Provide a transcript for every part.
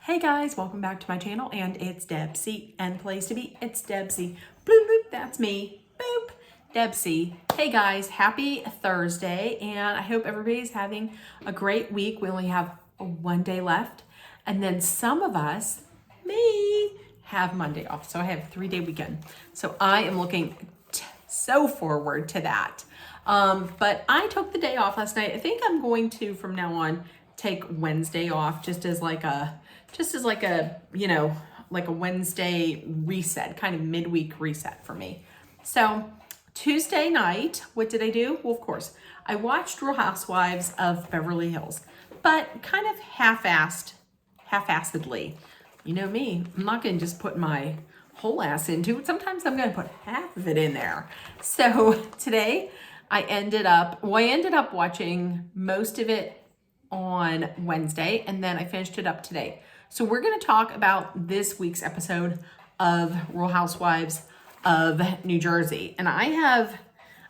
Hey guys, welcome back to my channel, and it's Debsy, and place to be, it's Debsy. Bloop, bloop, that's me. Boop, Debsy. Hey guys, happy Thursday, and I hope everybody's having a great week. We only have one day left, and then some of us, me, have Monday off, so I have a 3-day weekend. So I am looking so forward to that. But I took the day off last night. I think I'm going to, from now on, take Wednesday off just as like a, you know, like a Wednesday reset, kind of midweek reset for me. So Tuesday night, what did I do? Well, of course, I watched Real Housewives of Beverly Hills, but kind of half-assedly. You know me, I'm not gonna just put my whole ass into it. Sometimes I'm gonna put half of it in there. So today I ended up watching most of it on Wednesday, and then I finished it up today. So we're going to talk about this week's episode of Real Housewives of New Jersey. And I have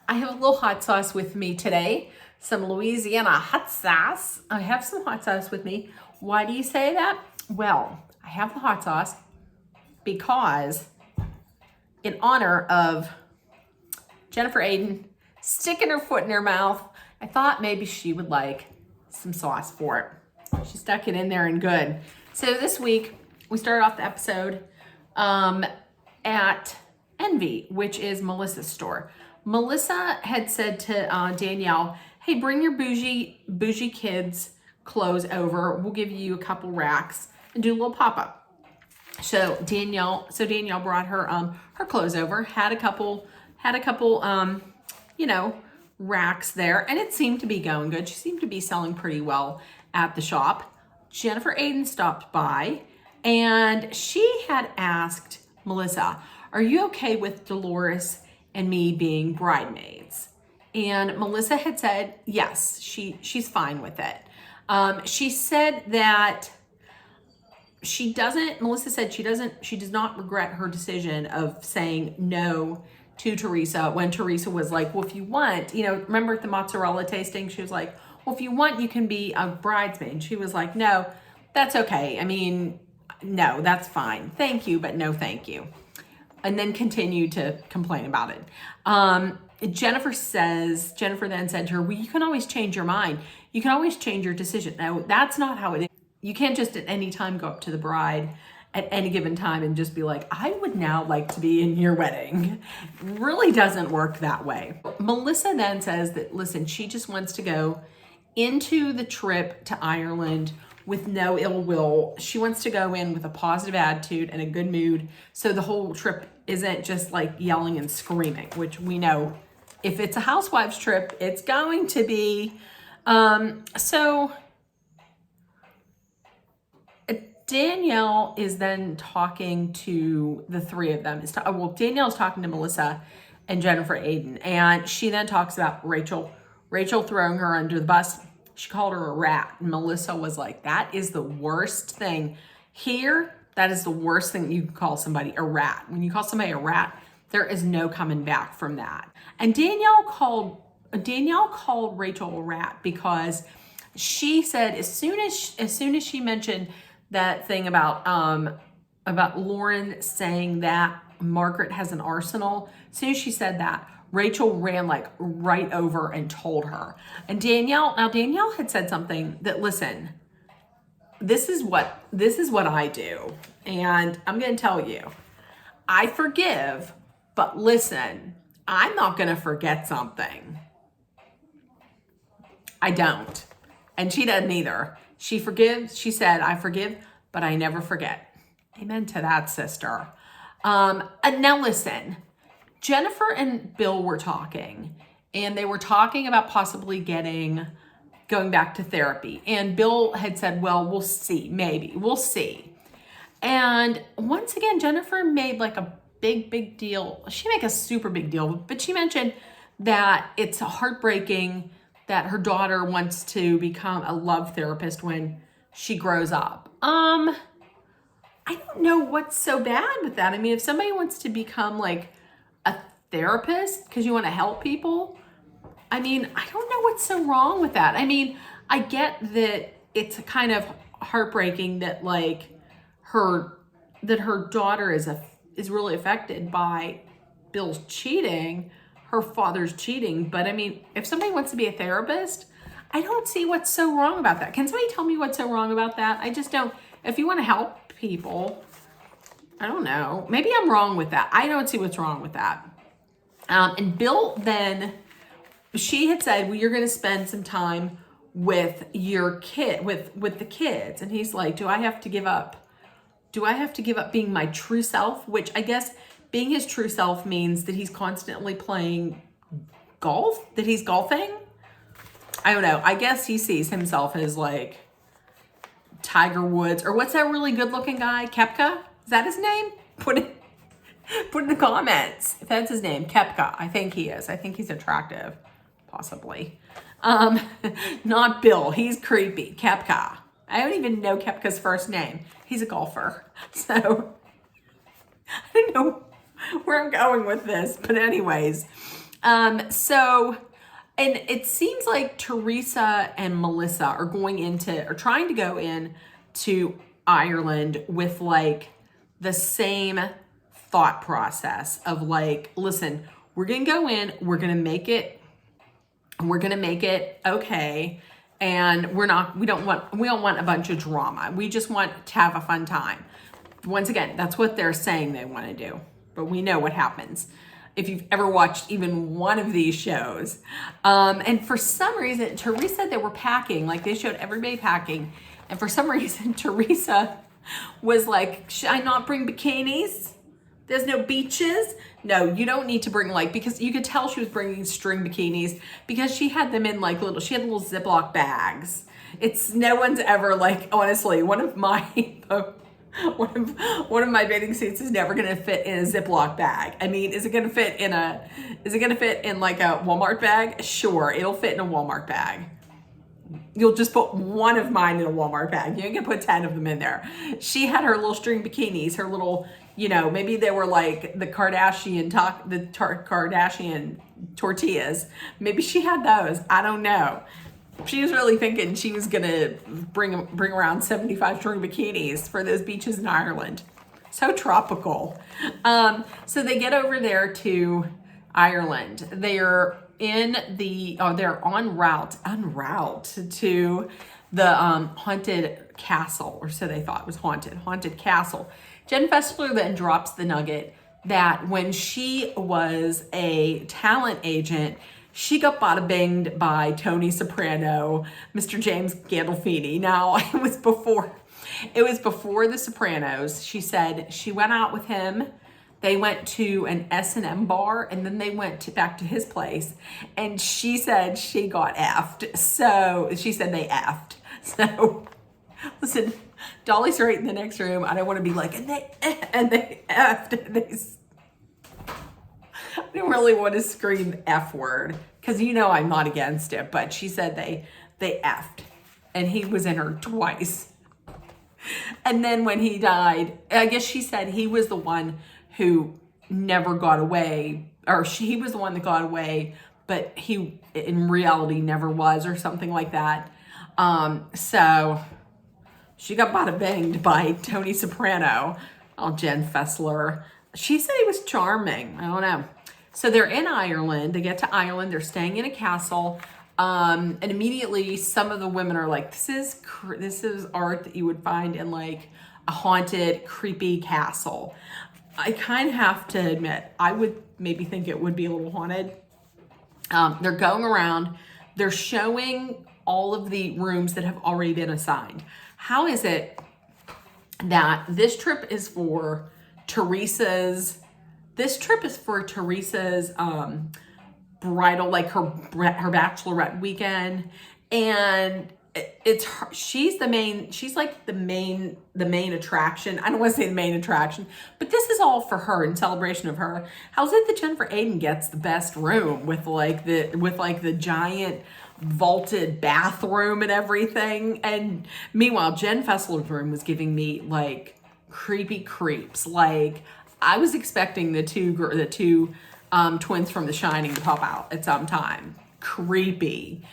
a little hot sauce with me today, some Louisiana hot sauce. I have some hot sauce with me. Why do you say that? Well, I have the hot sauce because in honor of Jennifer Aydin sticking her foot in her mouth, I thought maybe she would like some sauce for it. She stuck it in there and good. So this week, we started off the episode at Envy, which is Melissa's store. Melissa had said to Danielle, hey, bring your bougie kids' clothes over. We'll give you a couple racks and do a little pop-up. So Danielle brought her clothes over, had a couple you know, racks there, and it seemed to be going good. She seemed to be selling pretty well at the shop. Jennifer Aydin stopped by, and she had asked Melissa, are you okay with Dolores and me being bridesmaids? And Melissa had said, yes, she's fine with it. She said that Melissa said she does not regret her decision of saying no to Teresa when Teresa was like, well, if you want, you know, remember at the mozzarella tasting, she was like, well, if you want, you can be a bridesmaid. And she was like, no, that's okay. I mean, no, that's fine. Thank you, but no thank you. And then continued to complain about it. Jennifer then said to her, well, you can always change your mind. You can always change your decision. No, that's not how it is. You can't just at any time go up to the bride at any given time and just be like, I would now like to be in your wedding. It really doesn't work that way. Melissa then says that, listen, she just wants to go into the trip to Ireland with no ill will. She wants to go in with a positive attitude and a good mood, so the whole trip isn't just like yelling and screaming, which we know if it's a housewives trip, it's going to be. So Danielle is then talking to the three of them. Danielle's talking to Melissa and Jennifer Aydin, and she then talks about Rachel throwing her under the bus. She called her a rat, and Melissa was like, that is the worst thing. Here, that is the worst thing you can call somebody a rat. When you call somebody a rat, there is no coming back from that. And Danielle called Rachel a rat because she said as soon as she mentioned that thing about Lauren saying that Margaret has an arsenal, as soon as she said that, Rachel ran like right over and told her. And Danielle had said something that, listen, this is what I do. And I'm going to tell you, I forgive, but listen, I'm not going to forget something. I don't. And she doesn't either. She forgives. She said, I forgive, but I never forget. Amen to that, sister. And now listen, Jennifer and Bill were talking, and they were talking about possibly going back to therapy. And Bill had said, well, we'll see, maybe, we'll see. And once again, Jennifer made like a big deal. She made a super big deal, but she mentioned that it's heartbreaking that her daughter wants to become a love therapist when she grows up. I don't know what's so bad with that. I mean, if somebody wants to become like a therapist because you want to help people, I mean, I don't know what's so wrong with that. I mean, I get that it's kind of heartbreaking that like her that her daughter is really affected by Bill's cheating, her father's cheating. But I mean, if somebody wants to be a therapist, I don't see what's so wrong about that. Can somebody tell me what's so wrong about that? I just don't. If you want to help people, I don't know. Maybe I'm wrong with that. I don't see what's wrong with that. And Bill then, she had said, well, you're going to spend some time with your kid, with the kids. And he's like, do I have to give up being my true self? Which I guess being his true self means that he's constantly playing golf, that he's golfing. I don't know. I guess he sees himself as like Tiger Woods, or what's that really good looking guy? Koepka? Is that his name? Put it in the comments if that's his name. Koepka. I think he is. I think he's attractive. Possibly. Not Bill. He's creepy. Koepka. I don't even know Kepka's first name. He's a golfer. So I don't know where I'm going with this. But anyways, and it seems like Teresa and Melissa are trying to go in to Ireland with like the same thought process of like, listen, we're going to go in, we're going to make it okay. And we don't want a bunch of drama. We just want to have a fun time. Once again, that's what they're saying they want to do, but we know what happens if you've ever watched even one of these shows. And for some reason, Teresa, they were packing, like they showed everybody packing. And for some reason, Teresa was like, should I not bring bikinis? There's no beaches? No, you don't need to bring because you could tell she was bringing string bikinis because she had them in she had little Ziploc bags. It's no one's ever honestly, one of my bathing suits is never going to fit in a Ziploc bag. I mean, is it going to fit in like a Walmart bag? Sure, it'll fit in a Walmart bag. You'll just put one of mine in a Walmart bag. You can put 10 of them in there. She had her little string bikinis, her little, maybe they were like the Kardashian Kardashian tortillas. Maybe she had those. I don't know. She was really thinking she was gonna bring around 75 string bikinis for those beaches in Ireland. So tropical. So they get over there to Ireland. They're they're en route to the haunted castle, or so they thought it was haunted castle. Jen Fessler then drops the nugget that when she was a talent agent, she got bada binged by Tony Soprano, Mr. James Gandolfini. Now, it was before The Sopranos. She said she went out with him. They went to an S&M bar, and then they went back to his place. And she said she got effed. So she said they effed. So listen, Dolly's right in the next room. I don't want to be like, and they effed. I didn't really want to scream F word because I'm not against it, but she said they effed, and he was in her twice. And then when he died, I guess she said he was the one who never got away, or he was the one that got away, but he in reality never was, or something like that. So she got bada banged by Tony Soprano. Oh, Jen Fessler. She said he was charming. I don't know. So they're in Ireland. They get to Ireland. They're staying in a castle. And immediately some of the women are like, this is art that you would find in like a haunted, creepy castle. I kind of have to admit, I would maybe think it would be a little haunted. They're going around. They're showing all of the rooms that have already been assigned. How is it that this trip is for Teresa's bridal, like her bachelorette weekend, and she's like the main attraction. I don't want to say the main attraction, but this is all for her, in celebration of her. How's it that Jennifer Aiden gets the best room with the giant vaulted bathroom and everything? And meanwhile, Jen Fessler's room was giving me like creepy creeps. Like I was expecting the two twins from The Shining to pop out at some time. Creepy.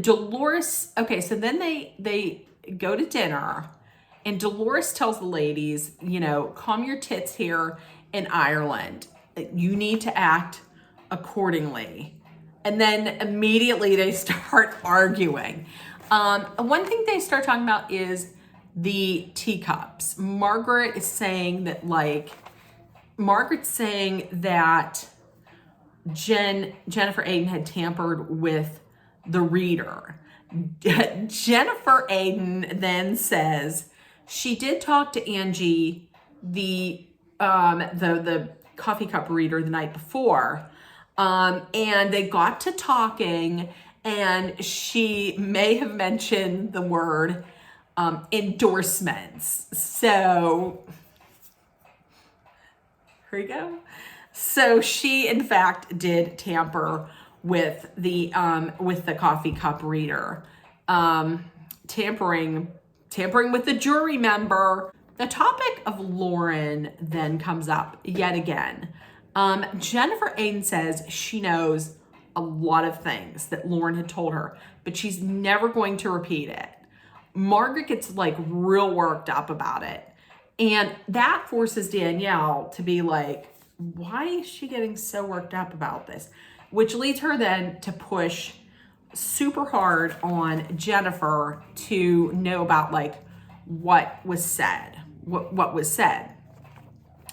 Dolores. Okay, so then they go to dinner, And Dolores tells the ladies, you know, calm your tits here in Ireland. You need to act accordingly. And then immediately they start arguing. One thing they start talking about is the teacups. Margaret's saying that Jennifer Aiden had tampered with the reader. Jennifer Aiden then says she did talk to Angie, the coffee cup reader, the night before, and they got to talking, and she may have mentioned the word endorsements. So here you go. So she, in fact, did tamper with the coffee cup reader, tampering with the jury member. The topic of Lauren then comes up yet again. Jennifer Aiden says she knows a lot of things that Lauren had told her, but she's never going to repeat it. Margaret gets like real worked up about it. And that forces Danielle to be like, why is she getting so worked up about this? Which leads her then to push super hard on Jennifer to know about like what was said.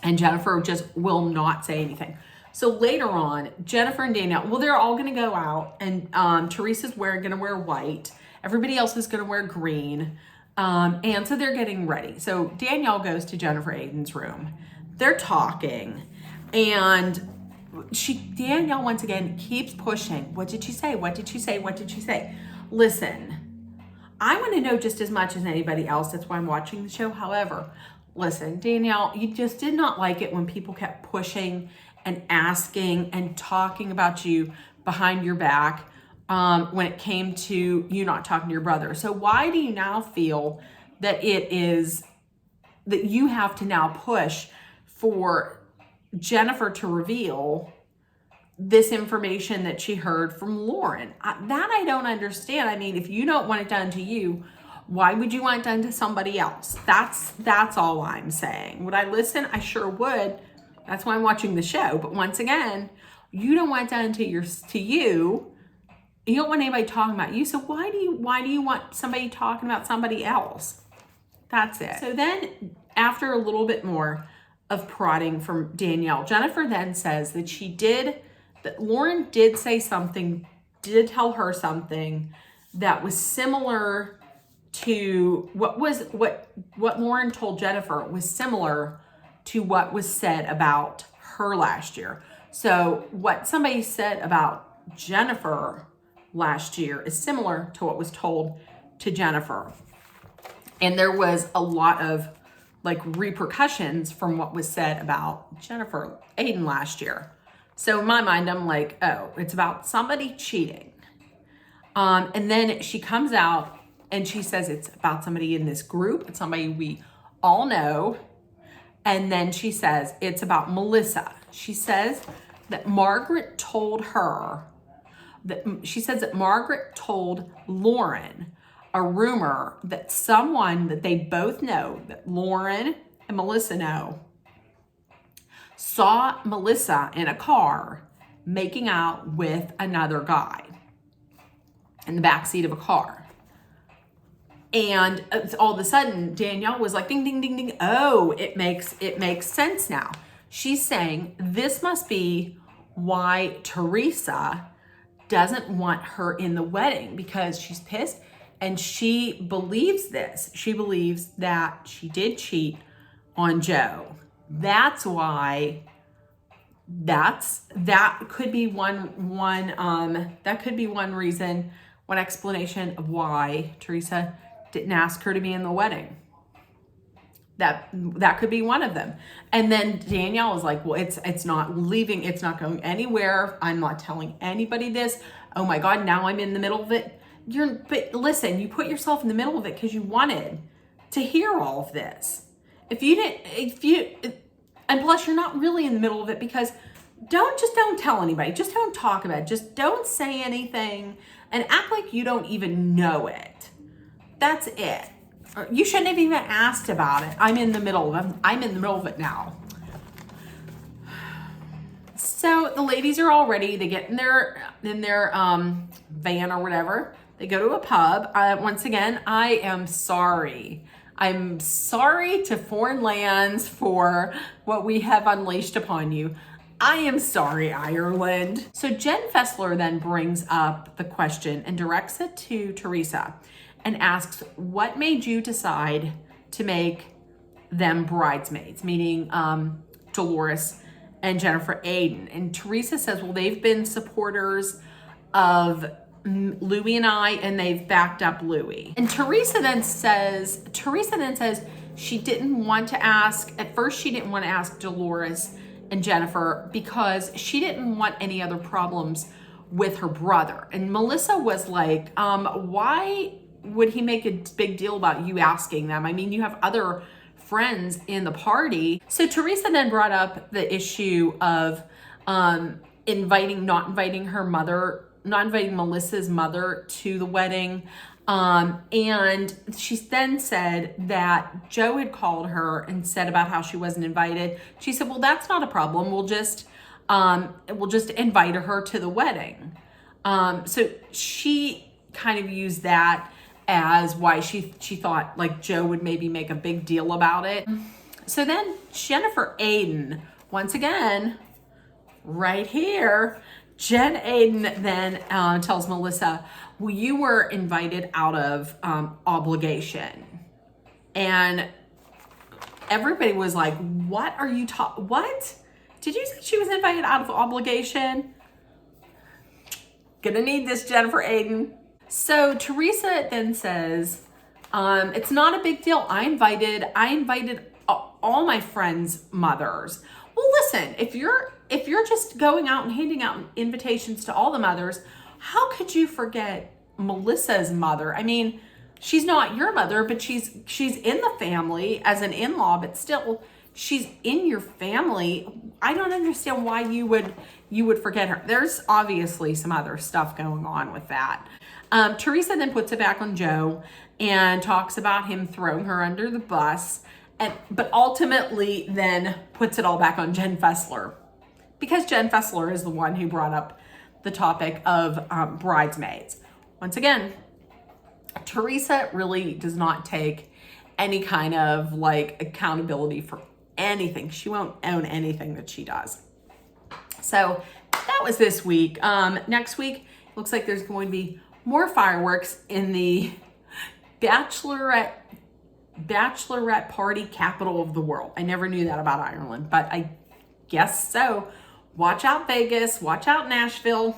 And Jennifer just will not say anything. So later on, Jennifer and Danielle, well, they're all going to go out, and Teresa's going to wear white. Everybody else is going to wear green. And so they're getting ready. So Danielle goes to Jennifer Aiden's room. They're talking, and Danielle once again keeps pushing. What did she say? What did she say? What did she say? Listen, I want to know just as much as anybody else. That's why I'm watching the show. However, listen, Danielle, you just did not like it when people kept pushing and asking and talking about you behind your back when it came to you not talking to your brother. So why do you now feel that that you have to now push for Jennifer to reveal this information that she heard from Lauren? That I don't understand. I mean, if you don't want it done to you, why would you want it done to somebody else? That's all I'm saying. Would I listen? I sure would. That's why I'm watching the show. But once again, you don't want it done to you. You don't want anybody talking about you. So why do you want somebody talking about somebody else? That's it. So then after a little bit more of prodding from Danielle, Jennifer then says that Lauren did say something, did tell her something that was similar to what Lauren told Jennifer was similar to what was said about her last year. So what somebody said about Jennifer last year is similar to what was told to Jennifer. And there was a lot of like repercussions from what was said about Jennifer Aiden last year. So in my mind, I'm like, oh, it's about somebody cheating. And then she comes out and she says it's about somebody in this group. It's somebody we all know. And then she says it's about Melissa. She says that Margaret told Lauren a rumor that someone that they both know, that Lauren and Melissa know, saw Melissa in a car making out with another guy in the backseat of a car. And all of a sudden, Danielle was like, ding, ding, ding, ding. Oh, it makes sense now. She's saying this must be why Teresa doesn't want her in the wedding, because she's pissed and she believes this. She believes that she did cheat on Joe. That's why. That could be one reason, one explanation of why Teresa didn't ask her to be in the wedding. That could be one of them. And then Danielle was like, well, it's not leaving. It's not going anywhere. I'm not telling anybody this. Oh my God, now I'm in the middle of it. But listen, you put yourself in the middle of it because you wanted to hear all of this. And plus you're not really in the middle of it because don't tell anybody. Just don't talk about it. Just don't say anything and act like you don't even know it. That's it. You shouldn't have even asked about it. I'm in the middle of it now. So the ladies are all ready. They get in their van or whatever. They go to a pub. Once again, I am sorry. I'm sorry to foreign lands for what we have unleashed upon you. I am sorry, Ireland. So Jen Fessler then brings up the question and directs it to Teresa and asks, what made you decide to make them bridesmaids, meaning Dolores and Jennifer Aiden? And Teresa says, well, they've been supporters of Louis and I, and they've backed up Louis. And Teresa then says she didn't want to ask, at first she didn't want to ask Dolores and Jennifer because she didn't want any other problems with her brother. And Melissa was like, why would he make a big deal about you asking them? I mean, you have other friends in the party. So Teresa then brought up the issue of not inviting Melissa's mother to the wedding. And she then said that Joe had called her and said about how she wasn't invited. She said, well, that's not a problem. We'll just invite her to the wedding. So she kind of used that as why she thought like Joe would maybe make a big deal about it. So then Jennifer Aiden, once again, right here, Jen Aiden then tells Melissa, well, you were invited out of obligation. And everybody was like, what are you what? Did you say she was invited out of obligation? Gonna need this, Jennifer Aiden. So Teresa then says, it's not a big deal. I invited all my friends' mothers. Well, listen, if you're just going out and handing out invitations to all the mothers, how could you forget Melissa's mother? I mean, she's not your mother, but she's in the family as an in-law, but still she's in your family. I don't understand why you would forget her. There's obviously some other stuff going on with that. Teresa then puts it back on Joe and talks about him throwing her under the bus, but ultimately then puts it all back on Jen Fessler, because Jen Fessler is the one who brought up the topic of bridesmaids. Once again, Teresa really does not take any kind of like accountability for anything. She won't own anything that she does. So that was this week. Next week, looks like there's going to be more fireworks in the bachelorette party capital of the world. I never knew that about Ireland, but I guess so. Watch out, Vegas. Watch out, Nashville.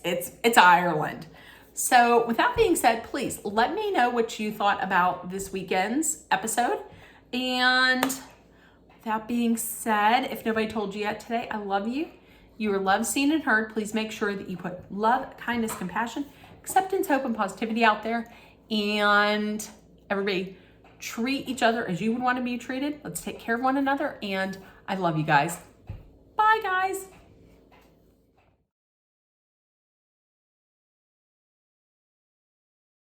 It's Ireland. So with that being said, please let me know what you thought about this weekend's episode. And with that being said, if nobody told you yet today, I love you. You are loved, seen, and heard. Please make sure that you put love, kindness, compassion, acceptance, hope, and positivity out there. And everybody treat each other as you would want to be treated. Let's take care of one another. And I love you guys. Bye, guys.